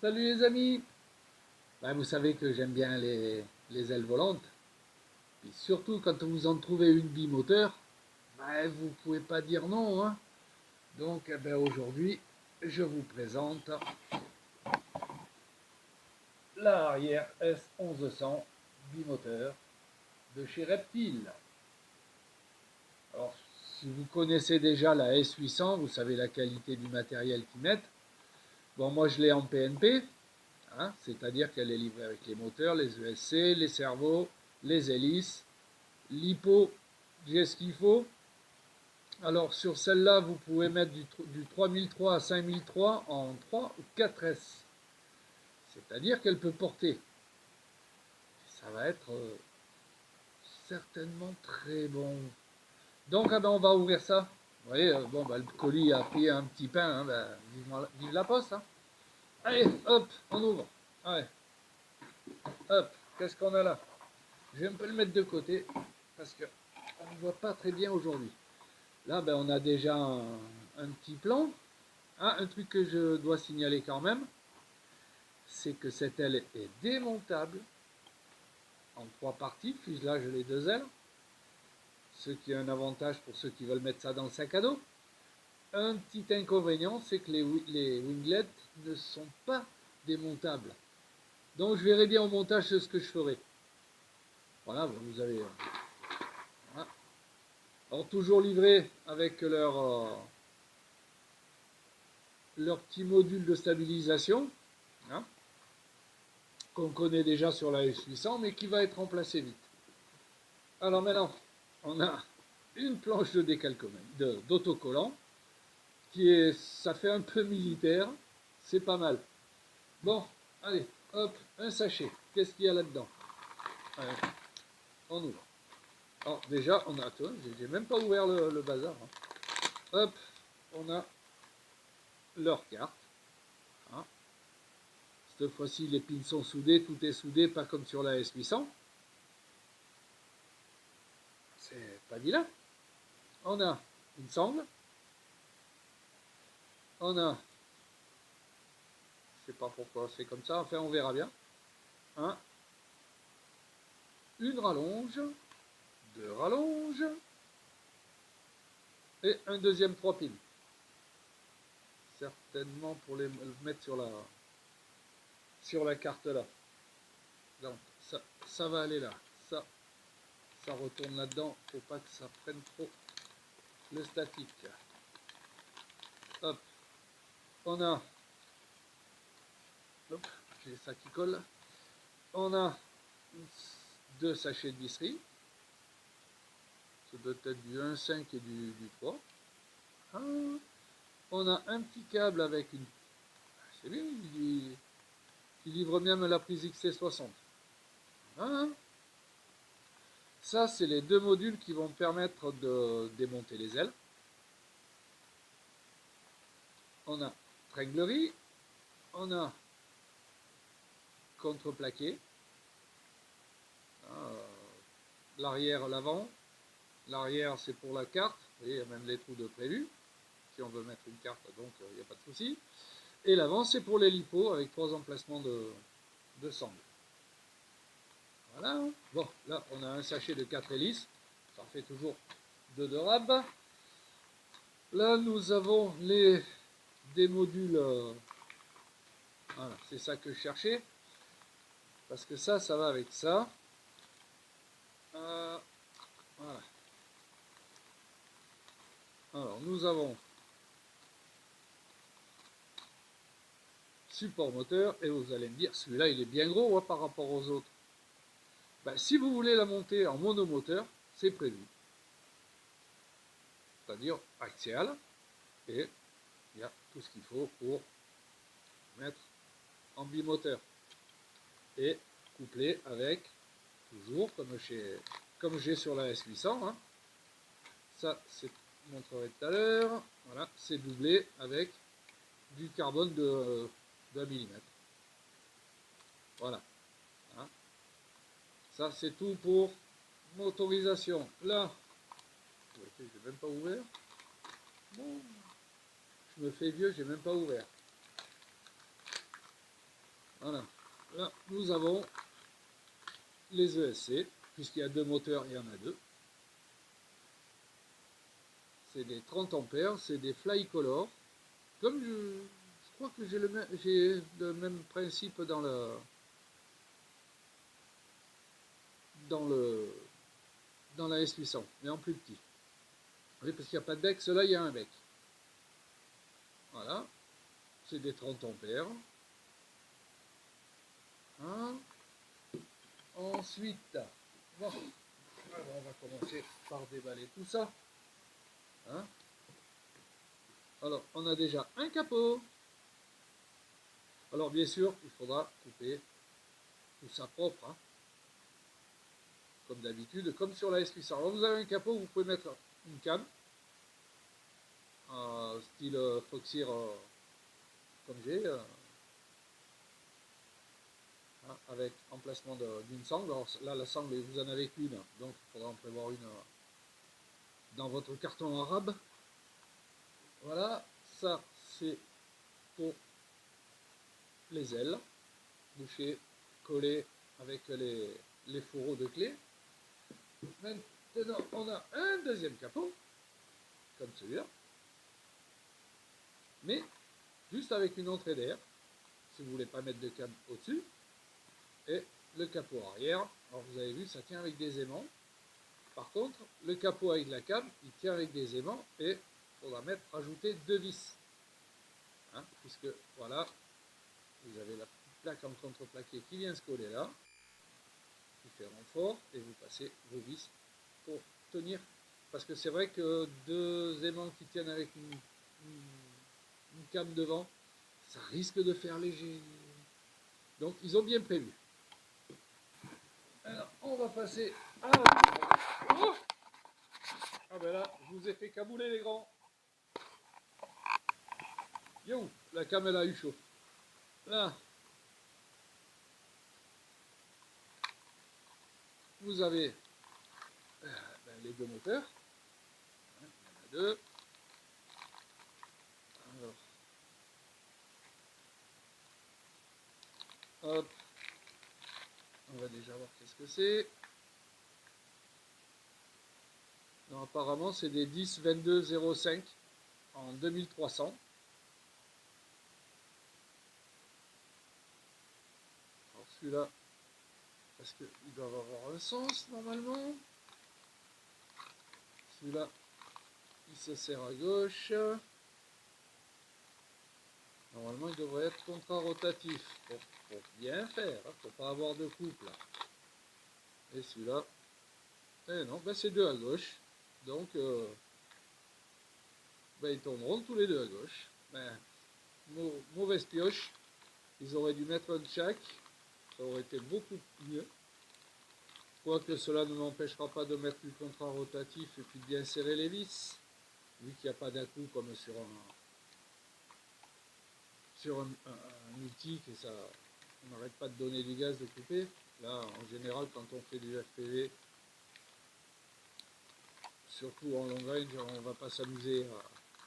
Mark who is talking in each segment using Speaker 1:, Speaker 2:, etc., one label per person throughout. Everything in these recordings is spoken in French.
Speaker 1: Salut les amis! Ben, vous savez que j'aime bien les ailes volantes. Puis surtout quand vous en trouvez une bimoteur, ben, vous ne pouvez pas dire non, hein. Donc ben, aujourd'hui, je vous présente la Harrier S1100 bimoteur de chez Reptile. Alors, si vous connaissez déjà la S800, vous savez la qualité du matériel qu'ils mettent. Bon, moi je l'ai en PNP, hein, c'est-à-dire qu'elle est livrée avec les moteurs, les ESC, les servos, les hélices, l'hypo, j'ai ce qu'il faut. Alors sur celle-là, vous pouvez mettre du 3003 à 5003 en 3 ou 4S. C'est-à-dire qu'elle peut porter. Ça va être certainement très bon. Donc ah ben, on va ouvrir ça. Vous voyez, bon, ben, le colis a pris un petit pain. Hein, ben, vive la poste. Hein. Allez, hop, on ouvre. Allez, hop, qu'est-ce qu'on a là? Je vais un peu le mettre de côté parce qu'on ne voit pas très bien aujourd'hui. Là, ben, on a déjà un petit plan. Ah, un truc que je dois signaler quand même, c'est que cette aile est démontable en 3 parties, fuselage les 2 ailes, ce qui est un avantage pour ceux qui veulent mettre ça dans le sac à dos. Un petit inconvénient, c'est que les winglets ne sont pas démontables. Donc je verrai bien au montage ce que je ferai. Voilà, vous avez... Voilà. Alors toujours livré avec leur petit module de stabilisation, hein, qu'on connaît déjà sur la S800, mais qui va être remplacé vite. Alors maintenant, on a une planche de décalcomètre, d'autocollant, ça fait un peu militaire, c'est pas mal. Bon, allez, hop, un sachet. Qu'est-ce qu'il y a là-dedans? On ouvre. Alors déjà, on a, j'ai même pas ouvert le bazar. Hein. Hop, on a leur carte. Hein. Cette fois-ci, les pins sont soudés, tout est soudé, pas comme sur la S800. C'est pas dit là. On a une sangle. On a, je sais pas pourquoi c'est comme ça, enfin on verra bien. Hein. Une rallonge, 2 rallonges, et un deuxième 3 pins. Certainement pour les mettre sur la carte là. Donc ça va aller là. Ça retourne là-dedans. Faut pas que ça prenne trop le statique. Hop. On a. Hop, j'ai ça qui colle. On a 2 sachets de visserie. Ça doit être du 1,5 et du 3. Ah. On a un petit câble avec une. C'est bien, qui livre même la prise XC60. Hein. Ça, c'est les 2 modules qui vont permettre de démonter les ailes. On a tringlerie, on a contreplaqué, l'arrière, l'avant. L'arrière, c'est pour la carte. Vous voyez, il y a même les trous de prévu. Si on veut mettre une carte, donc il n'y a pas de souci. Et l'avant, c'est pour les lipos avec 3 emplacements de sangle. Voilà. Bon, là, on a un sachet de 4 hélices. Ça fait toujours 2 de rab. Là, nous avons des modules. Voilà, c'est ça que je cherchais. Parce que ça va avec ça. Voilà. Alors, nous avons support moteur. Et vous allez me dire, celui-là, il est bien gros hein, par rapport aux autres. Ben, si vous voulez la monter en monomoteur, c'est prévu. C'est-à-dire axial. Et il y a tout ce qu'il faut pour mettre en bimoteur. Et couplé avec, toujours comme j'ai sur la S800, hein. Ça, c'est je montrerai tout à l'heure. Voilà, c'est doublé avec du carbone de 1 mm. Voilà. Hein. Ça, c'est tout pour motorisation. Là, je n'ai même pas ouvert. Bon, je me fais vieux, j'ai même pas ouvert. Là, nous avons les ESC, puisqu'il y a deux moteurs, il y en a deux. C'est des 30 ampères, c'est des Flycolor. Comme je crois que j'ai le même principe dans la S800, mais en plus petit. Oui, parce qu'il n'y a pas de bec, cela il y a un bec. Voilà, c'est des 30 ampères. Hein. Ensuite, bon, alors on va commencer par déballer tout ça. Hein. Alors, on a déjà un capot. Alors, bien sûr, il faudra couper tout ça propre, hein, comme d'habitude, comme sur la S800. Alors, vous avez un capot, vous pouvez mettre une cam, style Foxir, comme j'ai, hein, avec emplacement d'une sangle. Alors, là, la sangle, vous en avez qu'une, donc il faudra en prévoir une dans votre carton arabe. Voilà, ça, c'est pour les ailes, bouchées, collées avec les fourreaux de clé. Maintenant, on a un deuxième capot, comme celui-là, mais juste avec une entrée d'air, si vous ne voulez pas mettre de cam au-dessus, et le capot arrière. Alors vous avez vu, ça tient avec des aimants. Par contre, le capot avec la cam, il tient avec des aimants et il faudra rajouter deux vis. Hein, puisque voilà, vous avez la petite plaque en contreplaqué qui vient se coller là, qui fait renfort, et vous passez vos vis pour tenir. Parce que c'est vrai que deux aimants qui tiennent avec une cam devant, ça risque de faire léger. Donc ils ont bien prévu. Alors on va passer à oh, ah ben là, je vous ai fait cabouler les grands. Yo, la cam elle a eu chaud. Là, vous avez les deux moteurs. Il y en a deux. Alors, hop, on va déjà voir qu'est-ce que c'est. Non, apparemment, c'est des 10-22-05 en 2300. Alors celui-là, parce qu'il doit avoir un sens normalement. Celui-là, il se serre à gauche. Normalement, il devrait être contra-rotatif pour bien faire, hein, pour pas avoir de couple. Et celui-là, eh non, ben c'est deux à gauche. Donc, ben ils tourneront tous les deux à gauche. Ben, mauvaise pioche. Ils auraient dû mettre un jack. Ça aurait été beaucoup mieux. Quoique cela ne m'empêchera pas de mettre du contra-rotatif et puis de bien serrer les vis. Vu qu'il n'y a pas d'un-coup comme sur un outil que ça on n'arrête pas de donner du gaz de couper. Là, en général, quand on fait du FPV, surtout en long range, on ne va pas s'amuser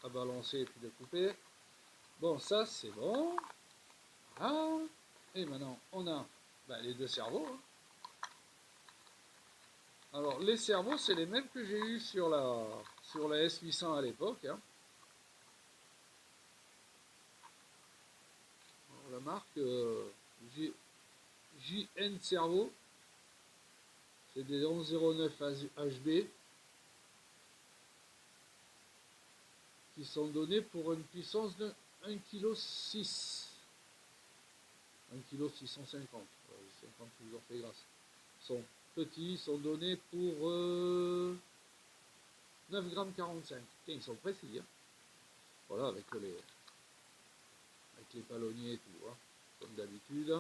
Speaker 1: à balancer et puis de couper. Bon, ça c'est bon. Voilà. Et maintenant, on a les deux cerveaux. Hein. Alors, les cerveaux, c'est les mêmes que j'ai eu sur la S800 à l'époque. Hein. La marque JN Cerveau, c'est des 1109 HB qui sont donnés pour une puissance de 1,6 kg. 1,650 kg, 50 toujours fait grâce. Ils sont petits, ils sont donnés pour 9,45 g. Ils sont précis. Hein. Voilà, avec les palonniers et tout, hein, comme d'habitude.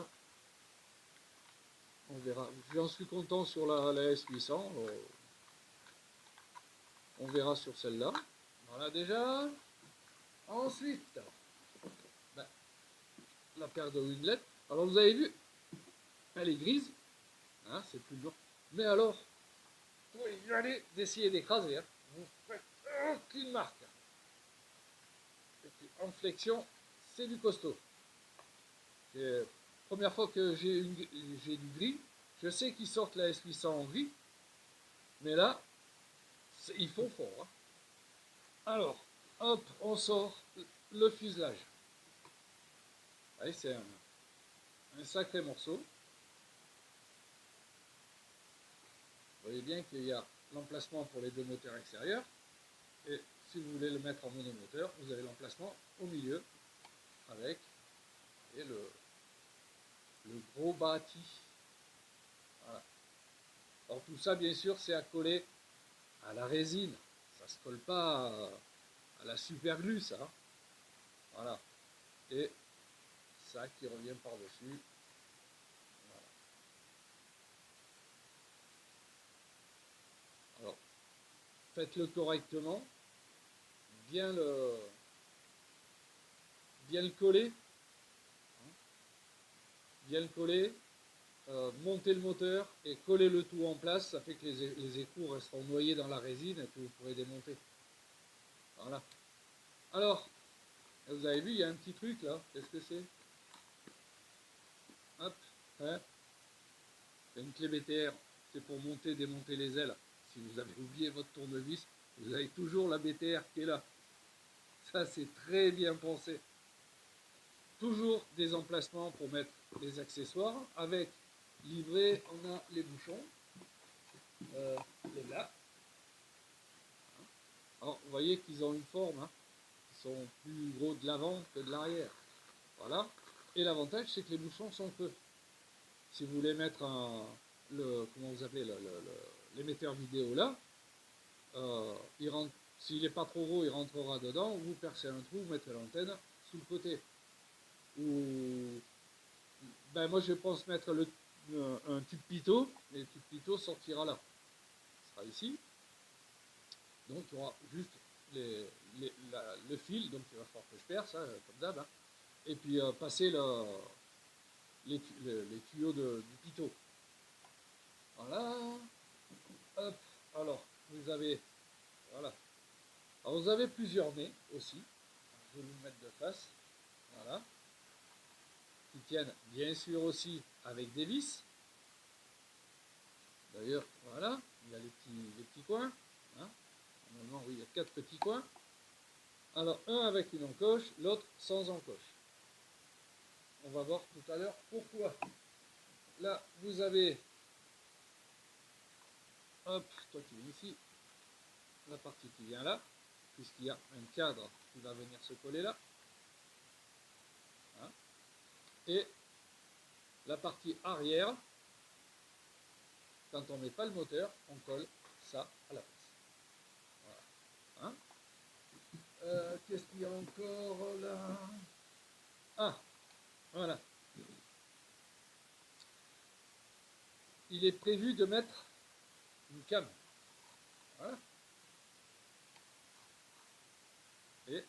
Speaker 1: On verra. J'en suis content sur la S800. On verra sur celle-là. Voilà déjà. Ensuite, la paire de winglet. Alors vous avez vu, elle est grise. Hein, c'est plus dur. Mais alors, pour y aller d'essayer d'écraser, hein, vous faites aucune marque. Et puis, en flexion, c'est du costaud. première fois que j'ai du gris, je sais qu'ils sortent la S800 en gris, mais là, ils font fort. Hein. Alors, hop, on sort le fuselage. Allez, c'est un sacré morceau. Vous voyez bien qu'il y a l'emplacement pour les deux moteurs extérieurs. Et si vous voulez le mettre en monomoteur, vous avez l'emplacement au milieu avec et le gros bâti. Voilà. Alors tout ça, bien sûr, c'est à coller à la résine. Ça ne se colle pas à la super glue, ça. Voilà. Et ça qui revient par-dessus. Voilà. Alors, faites-le correctement. Bien le coller. Bien le coller. Monter le moteur et coller le tout en place. Ça fait que les écrous resteront noyés dans la résine et que vous pourrez démonter. Voilà. Alors, vous avez vu, il y a un petit truc là. Qu'est-ce que c'est? Hop. Hein, c'est une clé BTR. C'est pour monter, démonter les ailes. Si vous avez oublié votre tournevis, vous avez toujours la BTR qui est là. Ça, c'est très bien pensé. Toujours des emplacements pour mettre les accessoires. Avec livré, on a les bouchons. Les là. Alors, vous voyez qu'ils ont une forme. Hein. Ils sont plus gros de l'avant que de l'arrière. Voilà. Et l'avantage, c'est que les bouchons sont peu. Si vous voulez mettre comment vous appelez, l'émetteur vidéo là, il rentre, s'il n'est pas trop gros, il rentrera dedans, vous percez un trou, vous mettez l'antenne sous le côté. Ou, ben moi je pense mettre un tube pitot, et le tube pitot sortira là. Ce sera ici. Donc il y aura juste le fil, donc il va falloir que je perce, hein, comme d'hab, hein, et puis passer les tuyaux du pitot. Voilà. Hop. Alors, vous avez, voilà. Alors, vous avez plusieurs nez aussi. Je vais vous mettre de face. Voilà. Qui tiennent bien sûr aussi avec des vis. D'ailleurs, voilà. Il y a les petits coins. Hein. Normalement, oui, il y a 4 petits coins. Alors, un avec une encoche, l'autre sans encoche. On va voir tout à l'heure pourquoi. Là, vous avez, hop, toi qui viens ici, la partie qui vient là, puisqu'il y a un cadre qui va venir se coller là. Hein. Et la partie arrière, quand on ne met pas le moteur, on colle ça à la place. Voilà. Hein. Qu'est-ce qu'il y a encore là? Ah, voilà. Il est prévu de mettre une cam. Voilà. Et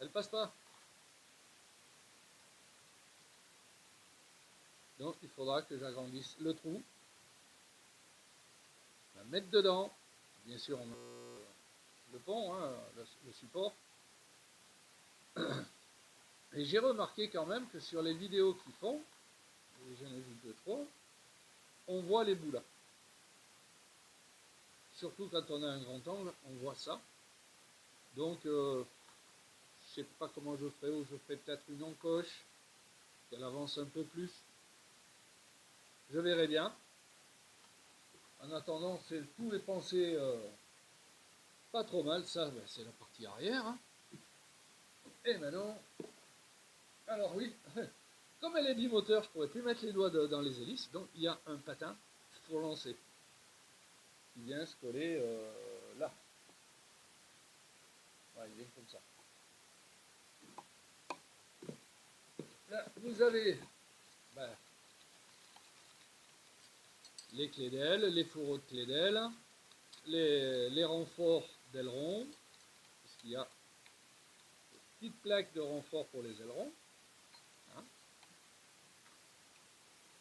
Speaker 1: elle passe pas. Donc il faudra que j'agrandisse le trou, la mettre dedans, bien sûr le pont, hein, le support. Et j'ai remarqué quand même que sur les vidéos qu'ils font, et j'en ai vu 2-3, on voit les bouts là. Surtout quand on a un grand angle, on voit ça. Donc je sais pas comment je ferai, ou je ferai peut-être une encoche, qu'elle avance un peu plus. Je verrai bien. En attendant, tout est pensé pas trop mal. Ça, ben, c'est la partie arrière. Hein. Et maintenant, alors oui, comme elle est bimoteur, je pourrais plus mettre les doigts dans les hélices. Donc il y a un patin pour lancer qui vient se coller là. Voilà, il vient comme ça. Là, vous avez ben, les clés d'aile, les fourreaux de clés d'aile, les renforts d'ailerons, puisqu'il y a une petite plaque de renfort pour les ailerons. Hein.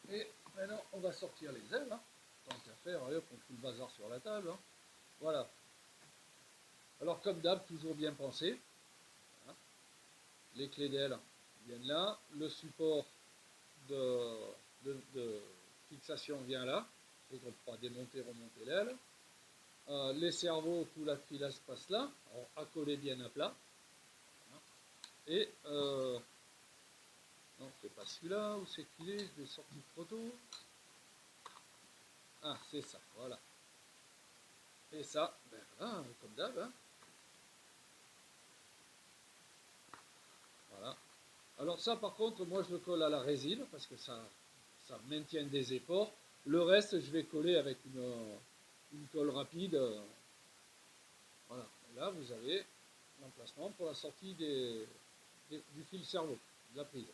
Speaker 1: Et maintenant, on va sortir les ailes. Hein. Tant qu'à faire, hop, on fout le bazar sur la table. Hein. Voilà. Alors, comme d'hab, toujours bien pensé. Hein. Les clés d'aile viennent là. Le support de fixation vient là, et on pourra démonter, remonter l'aile. Les cerveaux, tout la filasse passe là, accolé bien à plat. Et non, c'est pas celui-là, où c'est qu'il est, je l'ai sorti trop tôt. Ah, c'est ça, voilà. Et ça, ben voilà, comme d'hab, hein. Voilà. Alors ça, par contre, moi je le colle à la résine, parce que ça maintient des efforts. Le reste, je vais coller avec une colle rapide. Voilà. Et là, vous avez l'emplacement pour la sortie du fil cerveau, de la prise.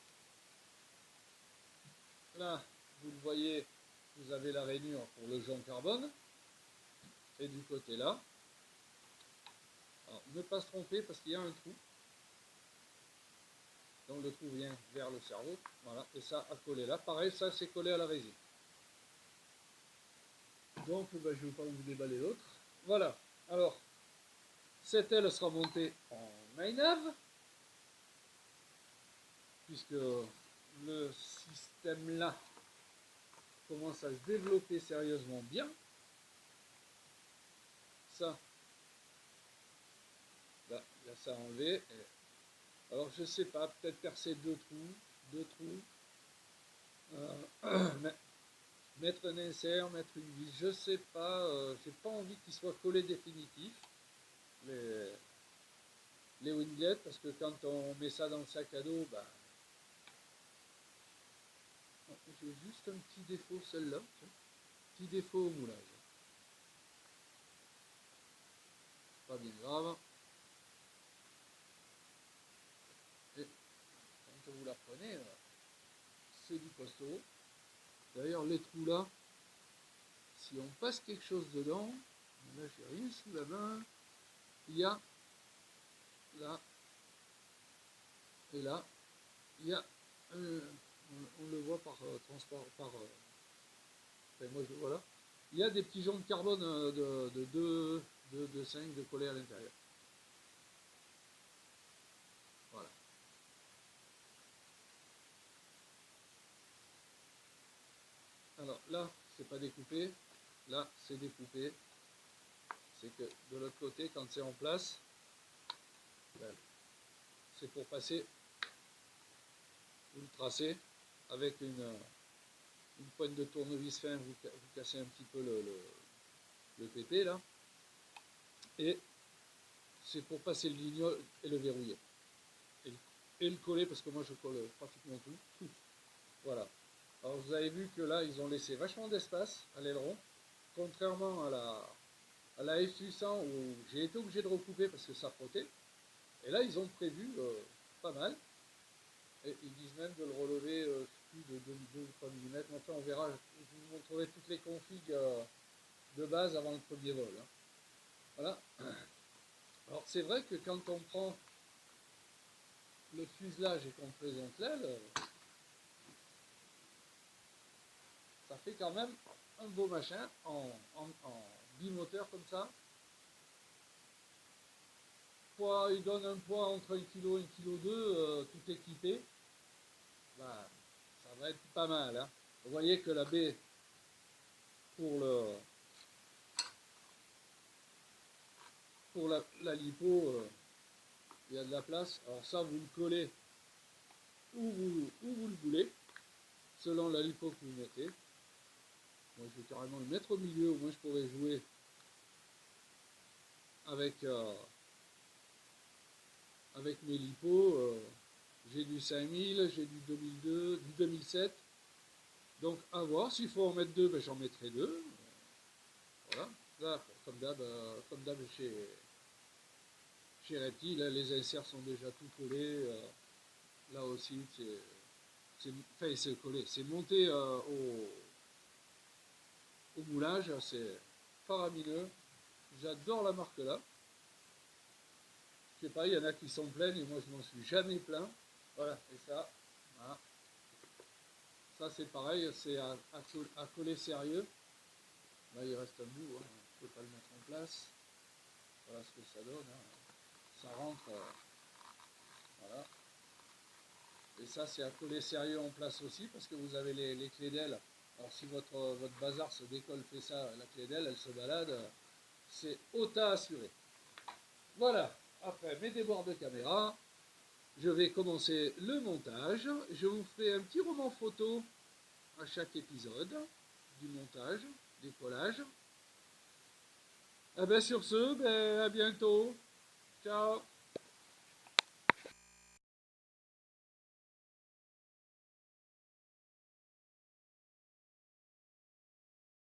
Speaker 1: Là, vous le voyez, vous avez la rainure pour le jonc carbone. Et du côté là, alors, ne pas se tromper parce qu'il y a un trou. Donc le trou vient vers le cerveau. Voilà, et ça a collé là. Pareil, ça c'est collé à la résine. Donc ben, je ne vais pas vous déballer l'autre. Voilà. Alors, cette aile sera montée en main-nav, puisque le système là commence à se développer sérieusement bien. Ça, là, il y a ça à enlever. Alors je sais pas, peut-être percer deux trous, mettre un insert, mettre une vis, je sais pas, j'ai pas envie qu'il soit collé définitif, les winglets, parce que quand on met ça dans le sac à dos, bah, j'ai juste un petit défaut celle-là, petit défaut au moulage. Pas bien grave. Et quand vous la prenez, c'est du costaud. D'ailleurs les trous là, si on passe quelque chose dedans, là j'ai rien sous la main, il y a là et là, il y a on le voit par transport, enfin, moi je le vois là, il y a des petits joncs de carbone de 5 de collés à l'intérieur. Voilà. Alors là, c'est pas découpé, là c'est découpé. C'est que de l'autre côté, quand c'est en place, ben, c'est pour passer, vous le tracez avec une pointe de tournevis fin, vous cassez un petit peu le PP là, et c'est pour passer le lignol et le verrouiller. Et le coller, parce que moi je colle pratiquement tout. Voilà. Alors vous avez vu que là, ils ont laissé vachement d'espace à l'aileron, contrairement à la F800 où j'ai été obligé de recouper parce que ça frottait. Et là, ils ont prévu pas mal. Et ils disent même de le relever plus de 2 ou 3 mm. Enfin, on verra. Je vous montrerai toutes les configs de base avant le premier vol. Hein. Voilà. Alors, c'est vrai que quand on prend le fuselage et qu'on présente l'aile, ça fait quand même un beau machin en bimoteur comme ça. Poids, il donne un poids entre 1 kg et 1,2 kg, tout équipé. Bah, ça va être pas mal. Hein. Vous voyez que la baie pour la lipo, il y a de la place. Alors ça, vous le collez où vous le voulez, selon la lipo que vous mettez. Moi, je vais carrément le mettre au milieu, au moins je pourrais jouer avec mes lipos. J'ai du 5000, j'ai du 2002, du 2007. Donc à voir, s'il faut en mettre deux, ben, j'en mettrai deux. Voilà. Là, comme d'hab chez Reptile, là, les inserts sont déjà tout collés. Là aussi, c'est collé. C'est monté au moulage, c'est faramineux. J'adore la marque là. Je sais pas, il y en a qui sont pleines et moi je m'en suis jamais plaint. Voilà, et ça, voilà. Ça c'est pareil, c'est à coller sérieux. Là il reste un bout, hein. Je ne peux pas le mettre en place. Voilà ce que ça donne. Hein. Ça rentre, voilà. Et Et ça, c'est à coller sérieux en place aussi, parce que vous avez les clés d'aile. Alors si votre bazar se décolle, fait ça, la clé d'aile, elle se balade, c'est autant assuré. Voilà, après mes débords de caméra, je vais commencer le montage. Je vous ferai un petit roman photo à chaque épisode du montage, du collage. Et bien sur ce, ben, à bientôt. Ciao.